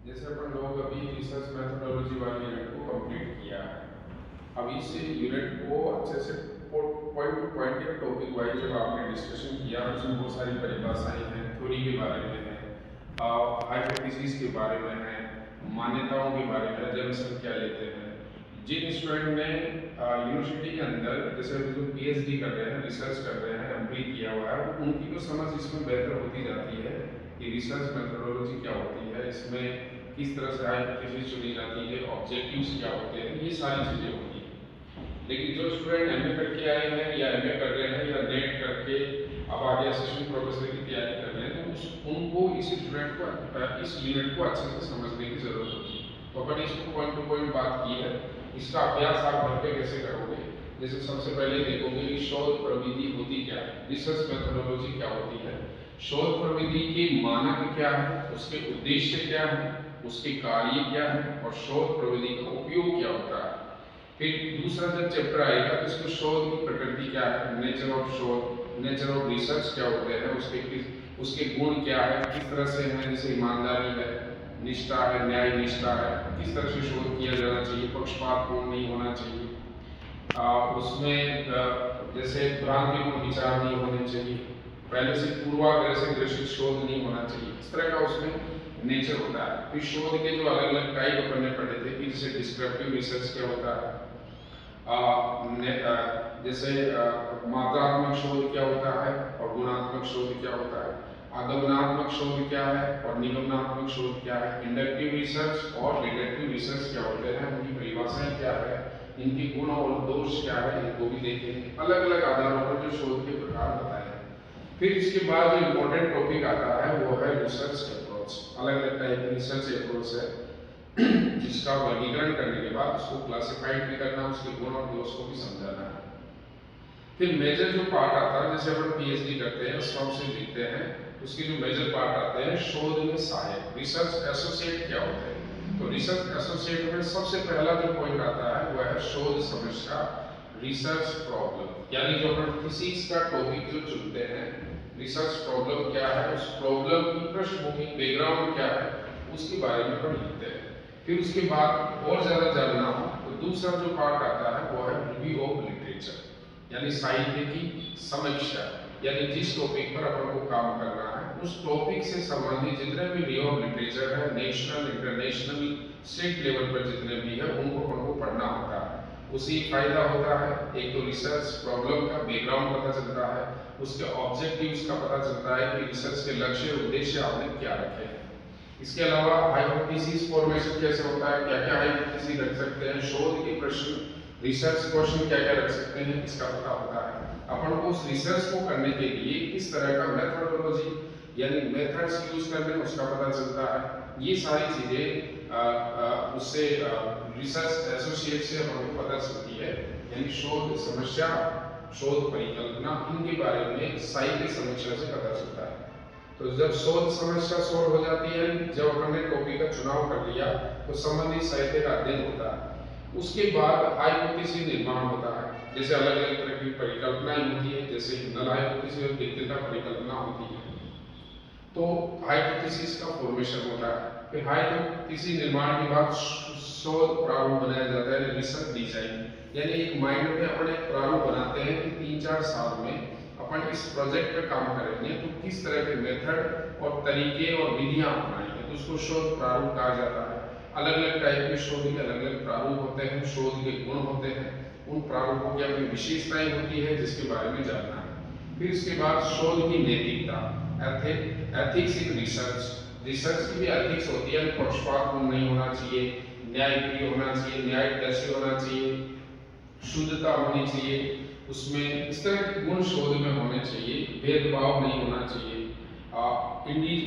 जैसे अपन लोग अभी रिसर्च मेथोडोलॉजी वाली यूनिट को कंप्लीट किया है। अब इस यूनिट को अच्छे से पॉइंट टू पॉइंट या टॉपिक वाइज जब आपने डिस्कशन किया, उसमें बहुत सारी परिभाषाएं हैं, थ्योरी के बारे में है, हाइपोथेसिस के बारे में है, मान्यताओं के बारे में, जंक्शन क्या लेते हैं। जिन स्टूडेंट ने यूनिवर्सिटी के अंदर जैसे जो पीएचडी कर रहे हैं, रिसर्च कर रहे हैं, एमपी किया हुआ है, उनकी तो समझ इसमें बेहतर होती जाती है कि रिसर्च मेथोडोलॉजी क्या होती है, इसमें किस तरह से हाइपोथेसिस चुनी जाती है, ऑब्जेक्टिव्स क्या होते हैं, ये सारी चीज़ें होती हैं। लेकिन जो स्टूडेंट एमए करके आए हैं या एमए कर रहे हैं या नेट करके अब आगे असिस्टेंट प्रोफेसर की तैयारी कर रहे हैं, तो उनको इस स्टूडेंट को इस यूनिट को अच्छे से समझने की जरूरत होती है। तो अपन इसको पॉइंट टू पॉइंट बात की है। इसका अभ्यास आप घर पे कैसे करोगे? जैसे सबसे पहले देखोगे कि शोध प्रविधि होती क्या है, रिसर्च मेथोडोलॉजी क्या होती है, शोध प्रविधि के मानक क्या है, उसके उद्देश्य क्या है, उसके कार्य क्या है और शोध प्रविधि का उपयोग क्या होता है। फिर दूसरा जब चैप्टर आएगा तो इसको शोध की प्रकृति क्या है, नेचर ऑफ शोध, नेचर ऑफ रिसर्च क्या होते हैं, उसके गुण क्या है, किस तरह से है, जैसे ईमानदारी है, निष्ठा है, न्याय निष्ठा है, किस तरह से शोध किया जाना चाहिए, पक्षपातपूर्ण नहीं होना चाहिए, उसमें जैसे भ्रांतिपूर्ण विचार नहीं होने चाहिए, पहले से पूर्वाग्रह से ग्रसित शोध नहीं होना चाहिए, इस तरह का उसमें नेचर होता है। फिर शोध के जो अलग अलग टाइप अपन ने पढ़े थे कि जैसे डिस्क्रिप्टिव रिसर्च क्या होता है, जैसे मात्रात्मक शोध क्या होता है और गुणात्मक शोध क्या होता है, आगमनात्मक शोध क्या है और निगमनात्मक शोध क्या है, इंडक्टिव रिसर्च और डिडक्टिव रिसर्च क्या होते हैं, उनकी परिभाषाएं क्या है, इनके गुण और दोष क्या है, इनको भी देखेंगे। अलग अलग आधारों पर जो शोध के प्रकार बताए हैं। फिर इसके बाद जो इम्पोर्टेंट टॉपिक आता है वो है रिसर्च अप्रोच। अलग अलग टाइप की रिसर्च अप्रोच है जिसका वर्गीकरण करने के बाद उसको क्लासिफाइड भी करना, उसके गुण और दोष को भी समझाना है। फिर मेजर जो पार्ट आता है, जैसे अपन पीएचडी करते हैं, शौक से लिखते हैं, उसके जो मेजर पार्ट आते हैं, शोध में सहायक, रिसर्च एसोसिएट क्या होते हैं। तो रिसर्च एसोसिएट में सबसे पहला जो पॉइंट आता है वह है शोध समस्या, रिसर्च प्रॉब्लम। यानी जो अपन किसी का टॉपिक जो चुनते हैं, रिसर्च प्रॉब्लम क्या है, उस प्रॉब्लम की पृष्ठभूमि, बैकग्राउंड क्या है, उसके बारे में अपन लिखते हैं। फिर उसके बाद और ज्यादा जानना हो तो दूसरा जो पार्ट आता है वो है रिव्यू ऑफ लिटरेचर, यानी साहित्य की समीक्षा। यानी जिस टॉपिक पर अपन को काम करना है उस टॉपिक से संबंधित जितने भी रिव्यू ऑफ लिटरेचर है, नेशनल इंटरनेशनल स्टेट लेवल पर जितने भी है, उनको अपन को पढ़ना होता है। उसी फायदा होता है, एक तो रिसर्च प्रॉब्लम का बैकग्राउंड पता चलता है, उसके ऑब्जेक्टिव्स का पता चलता है कि रिसर्च के लक्ष्य उद्देश्य आपने क्या रखे हैं। इसके अलावा हाइपोथेसिस फॉर्मेशन कैसे होता है, क्या क्या हाइपोथेसिस रख सकते हैं, शोध के प्रश्न, रिसर्च क्वेश्चन क्या क्या रख सकते हैं, इसका पता होता है। अपन को उस रिसर्च को करने के लिए किस तरह का मेथोडोलॉजी यानी मेथड्स यूज करने हैं उसका पता चलता है। ये सारी चीजें उससे रिसर्च एसोसिएट से अपन को पता चलती है। यानी शोध समस्या, शोध परिकल्पना, इनके बारे में साहित्य समीक्षा से पता चलता है। तो जब शोध समस्या सोल्व हो जाती है, जब अपन ने टॉपिक का चुनाव कर लिया तो संबंधित साहित्य का अध्ययन होता है। उसके बाद हाइपोथेसिस निर्माण होता है। जैसे अलग अलग तरह की परिकल्पनाएं होती है, जैसे नल हाइपोथेसिस और विद्युता परिकल्पना होती है। तो हाइपोथेसिस का फॉर्मेशन होता है। फिर हाइपोथेसिस निर्माण के बाद शोध प्रारूप बनाया जाता है, रिसर्च डिजाइन। यानी एक माइंड में अपन एक प्रारूप बनाते हैं कि 3-4 साल में अपन इस प्रोजेक्ट पे काम करेंगे तो किस तरह के मेथड और तरीके और विधियां अपनाएंगे, तो उसको शोध प्रारूप कहा जाता है। अलग अलग टाइप के शोध के अलग अलग प्रारूप होते हैं, शोध के गुण होते हैं, उन प्रारूपों की अपनी विशेषताएं होती है जिसके बारे में जानना है। फिर इसके बाद शोध की नैतिकता, एथिक्स इन रिसर्च। रिसर्च की भी एथिक्स होती है, पक्षपातपूर्ण नहीं होना चाहिए, न्यायप्रिय होना चाहिए, न्यायदर्शी होना चाहिए, शुद्धता होनी चाहिए, उसमें इस तरह के गुण शोध में होने चाहिए, भेदभाव नहीं होना चाहिए,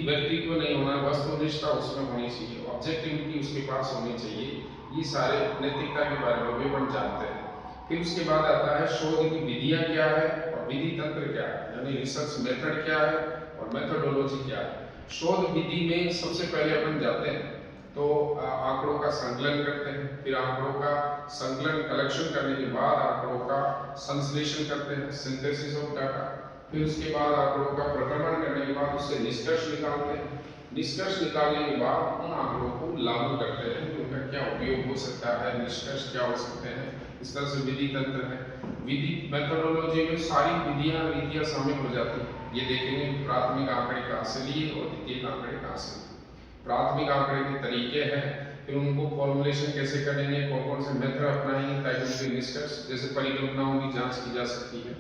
व्यक्तित्व नहीं होना, वस्तुनिष्ठता उसमें होनी चाहिए, ऑब्जेक्टिविटी उसके पास होनी चाहिए। ये सारे नैतिकता के बारे में भी अपन जानते हैं। फिर उसके बाद आता है शोध की विधियां क्या है और विधि तंत्र क्या है, यानी रिसर्च मेथड क्या है और मेथोडोलॉजी क्या है। शोध विधि में सबसे पहले अपन जाते हैं तो आंकड़ों का संकलन करते हैं, फिर आंकड़ों का संकलन कलेक्शन करने के बाद आंकड़ों का संश्लेषण करते हैं, सिंथेसिस ऑफ डाटा। फिर उसके बाद आंकड़ों का प्रक्रमण करने के बाद उससे निष्कर्ष निकालते हैं, निष्कर्ष निकालने के बाद उन आंकड़ों को लागू करते हैं तो उनका क्या उपयोग हो सकता है, निष्कर्ष क्या हो सकते हैं। इस तरह से विधि तंत्र है। विधि मेथोडोलॉजी में सारी विधियां रीतियां शामिल हो जाती हैं। ये देखेंगे प्राथमिक आंकड़े कहाँ से लिए और द्वितीयक आंकड़े कहाँ से लिए। प्राथमिक आंकड़े के तरीके हैं, फिर उनको फॉर्मुलेशन कैसे करेंगे, कौन कौन से मेथड अपनाएंगे ताकि उनके निष्कर्ष जैसे परिकल्पनाओं की जांच की जा सकती है,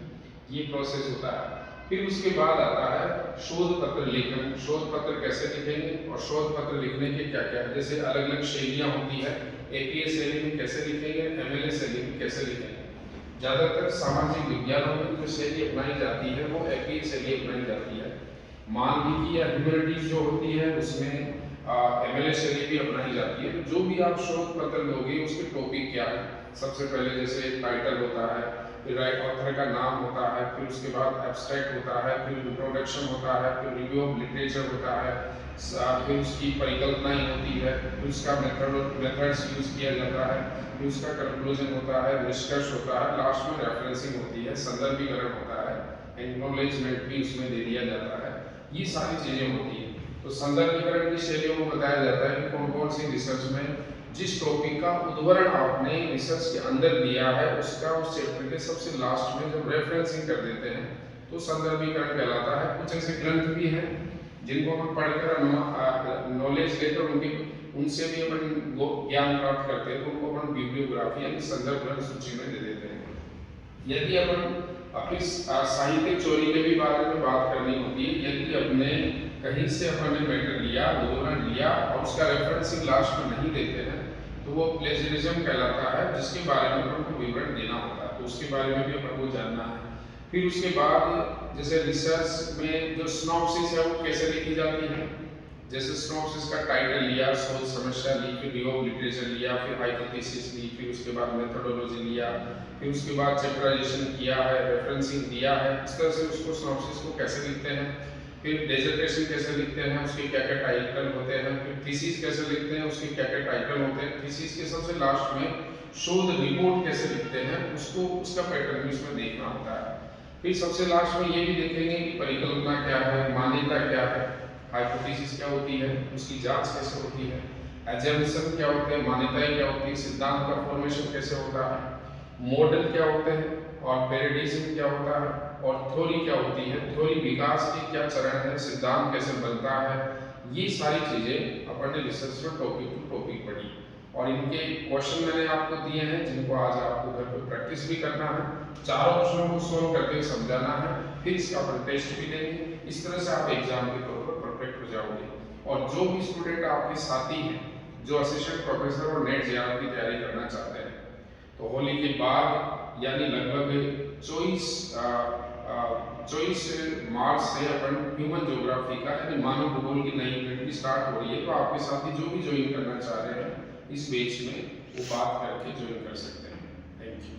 ये प्रोसेस होता है। फिर उसके बाद आता है शोध पत्र लेखन। शोध पत्र कैसे लिखेंगे और शोध पत्र लिखने के क्या क्या, जैसे अलग अलग शैलियां होती है। एपीए शैली में कैसे लिखेंगे, एमएलए शैली में कैसे लिखेंगे। ज्यादातर सामाजिक विज्ञानों में जो शैली अपनाई जाती है वो एपीए शैली अपनाई जाती है। मानविकी या ह्यूमैनिटीज जो होती है उसमें एमएलए शैली भी अपनाई जाती है। जो भी आप शोध पत्र लोगे उसके टॉपिक क्या है, सबसे पहले जैसे टाइटल होता है, फिर ऑथर का नाम होता है, फिर उसके बाद एब्स्ट्रैक्ट होता है, फिर इंट्रोडक्शन होता है, फिर रिव्यू ऑफ लिटरेचर होता है, फिर उसकी परिकल्पनाएं होती है, फिर उसका मेथड्स यूज किया जाता है, फिर उसका कंक्लूजन होता है, निष्कर्ष होता है, लास्ट में रेफरेंसिंग होती है, संदर्भीकरण होता है, एक्नॉलेजमेंट भी उसमें दे दिया जाता है। ये सारी चीजें होती है। तो संदर्भीकरण की शैलियों को बताया जाता है कि कौन कौन सी रिसर्च में जिस टॉपिक का उद्धरण आपने रिसर्च के अंदर दिया है उसका उस चैप्टर के सबसे लास्ट में जब रेफरेंसिंग कर देते हैं तो संदर्भीकरण कहलाता है। कुछ ऐसे ग्रंथ भी हैं जिनको हम पढ़कर नॉलेज लेकर उनसे भी अपन ज्ञान प्राप्त करते हैं तो उनको अपन बिब्लियोग्राफी यानी संदर्भ ग्रंथ सूची में दे देते हैं। यदि अपन अपनी साहित्यिक चोरी के भी बारे में बात करनी होती है, यदि अपने कहीं से अपन ने मैटर लिया, उदाहरण लिया और उसका रेफरेंसिंग लास्ट में नहीं देते हैं तो वो प्लेजरिज्म कहलाता है, जिसके बारे में अपन को विवरण देना होता है। तो उसके बारे में भी अपन को जानना है। फिर उसके बाद जैसे रिसर्च में जो सिनॉप्सिस है वो कैसे लिखी जाती है, जैसे सिनॉप्सिस का टाइटल लिया, शोध समस्या ली, फिर रिव्यू ऑफ लिटरेचर लिया, फिर हाइपोथेसिस ली, फिर उसके बाद मेथोडोलॉजी लिया, फिर उसके बाद चैप्टराइजेशन किया है, रेफरेंसिंग दिया है। इस तरह से उसको सिनॉप्सिस को कैसे लिखते हैं। फिर डिसर्टेशन कैसे लिखते हैं, उसके क्या क्या टाइटल होते हैं। फिर थीसिस कैसे लिखते हैं, उसके क्या क्या टाइटल होते हैं। थीसिस के सबसे लास्ट में शोध रिपोर्ट कैसे लिखते हैं, उसको उसका पैटर्न भी इसमें देखना होता है। फिर सबसे लास्ट में ये भी देखेंगे कि परिकल्पना क्या है, मान्यता क्या है, हाइपोथेसिस क्या होती है, उसकी जांच कैसे होती है, एजम्पशन क्या होते हैं, मान्यताएं क्या होती है, सिद्धांत का फॉर्मेशन कैसे होता है, मॉडल क्या होते हैं और पैराडिज्म क्या होता है और थ्योरी क्या होती है, थ्योरी विकास के क्या चरण है, सिद्धांत कैसे बनता है। ये सारी चीजें अपन ने रिसर्च में टॉपिक टू टॉपिक पढ़ी और इनके क्वेश्चन मैंने आपको दिए हैं जिनको आज आपको घर पे प्रैक्टिस भी करना है। चारों ऑप्शनों को सॉल्व करके समझाना है, फिर इसका अपन टेस्ट भी लेंगे। इस तरह से आप एग्जाम के तौर पर परफेक्ट हो जाओगे। और जो भी स्टूडेंट आपके साथी हैं जो असिस्टेंट प्रोफेसर और नेट जेआर की तैयारी करना चाहते हैं तो होली के बाद यानी लगभग 24 मार्च से अपन ह्यूमन ज्योग्राफी का यानी मानव भूगोल की नई यूनिट भी स्टार्ट हो रही है। तो आपके साथी जो भी ज्वाइन करना चाह रहे हैं इस बैच में वो बात करके ज्वाइन कर सकते हैं। Thank you.